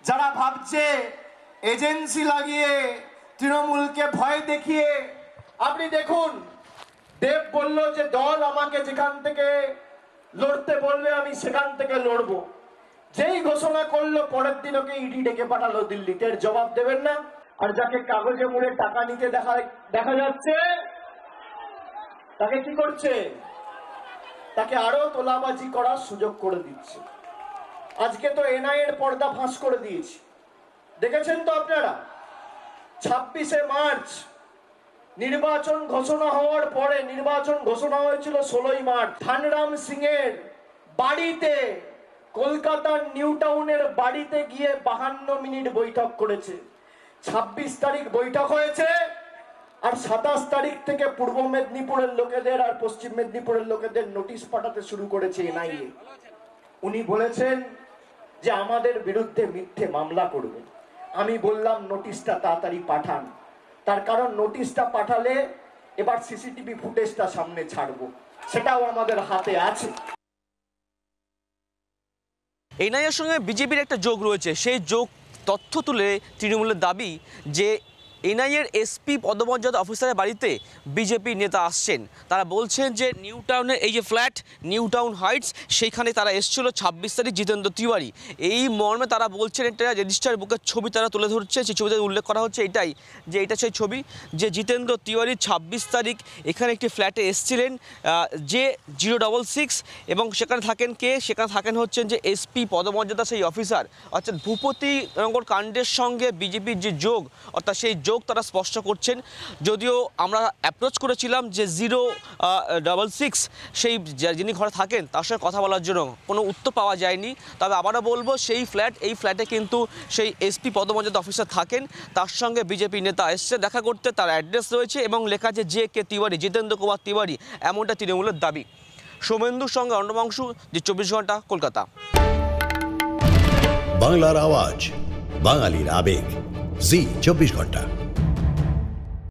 যারা ভাবছে এজেন্সি লাগিয়ে তৃণমূলকে ভয় দেখিয়ে, আপনি দেখুন দেব বলল যে দল আমাকে যেখান থেকে লড়তে বলবে আমি সেখান থেকে লড়বো, যেই ঘোষণা করলো পরের দিন ওকে ইডি ডেকে পাঠালো দিল্লিতে। এর জবাব দেবেন না? আর যাকে কাগজে মুড়ে টাকা নিতে দেখা যাচ্ছে তাকে কি করছে? তাকে আরো তোলাবাজি করার সুযোগ করে দিচ্ছে। আজকে তো এনআই এর পর্দা ফাঁস করে দিয়েছে, দেখেছেন তো আপনারা। 26শে মার্চ নির্বাচন ঘোষণা হওয়ার পরে, নির্বাচন ঘোষণা হয়েছিল 16ই মার্চ, ধানরাম সিং এর বাড়িতে, কলকাতার নিউ টাউনের বাড়িতে গিয়ে 52 মিনিট বৈঠক করেছে। 26 তারিখ বৈঠক হয়েছে, আর 27 তারিখ থেকে পূর্ব মেদিনীপুরের লোকেদের আর পশ্চিম মেদিনীপুরের লোকেদের নোটিশ পাঠাতে শুরু করেছে এনআইএ। উনি বলেছেন যে আমাদের বিরুদ্ধে মিথ্যে মামলা করবে। আমি বললাম নোটিশটা তাড়াতাড়ি পাঠান, তার কারণ নোটিশটা পাঠালে এবার সিসিটিভি ফুটেজটা সামনে ছাড়বো, সেটাও আমাদের হাতে আছে। এনআইএর সঙ্গে বিজেপির একটা যোগ রয়েছে, সেই যোগ তথ্য তুলে তৃণমূলের দাবি যে এনআইএর এসপি পদমর্যাদা অফিসারের বাড়িতে বিজেপি নেতা আসছেন। তারা বলছেন যে নিউ টাউনের এই যে ফ্ল্যাট নিউ টাউন হাইটস, সেইখানে তারা এসেছিল 26 তারিখ জিতেন্দ্র তিওয়ারি। এই মর্মে তারা বলছেন, এটা রেজিস্টার বুকের ছবি তারা তুলে ধরছে। সেই ছবিতে উল্লেখ করা হচ্ছে এটাই, যে এটা সেই ছবি যে জিতেন্দ্র তিওয়ারি 26 তারিখ এখানে একটি ফ্ল্যাটে এসেছিলেন, যে 066, এবং সেখানে থাকেন কে? সেখানে থাকেন হচ্ছেন যে এসপি পদমর্যাদা সেই অফিসার। অর্থাৎ ভূপতিনগর কাণ্ডের সঙ্গে বিজেপির যে যোগ, অর্থাৎ সেই যোগ তারা স্পষ্ট করছেন। যদিও আমরা অ্যাপ্রোচ করেছিলাম যে 066 সেই যিনি ঘরে থাকেন তার সঙ্গে কথা বলার জন্য, কোনো উত্তর পাওয়া যায়নি। তবে আবারও বলবো, সেই এই ফ্ল্যাটে কিন্তু সেই এসপি পদমর্যাদা অফিসার থাকেন, তার সঙ্গে বিজেপি নেতা এসছে দেখা করতে, তার অ্যাড্রেস রয়েছে এবং লেখা আছে জে কে তিওয়ারি, জিতেন্দ্র কুমার তিওয়ারি, এমনটা তৃণমূলের দাবি। সৌমেন্দুর সঙ্গে অন্নবংশু, জি 24 ঘন্টা, কলকাতা। বাংলার আওয়াজ, বাঙালির আবেগ, জি 24 ঘন্টা।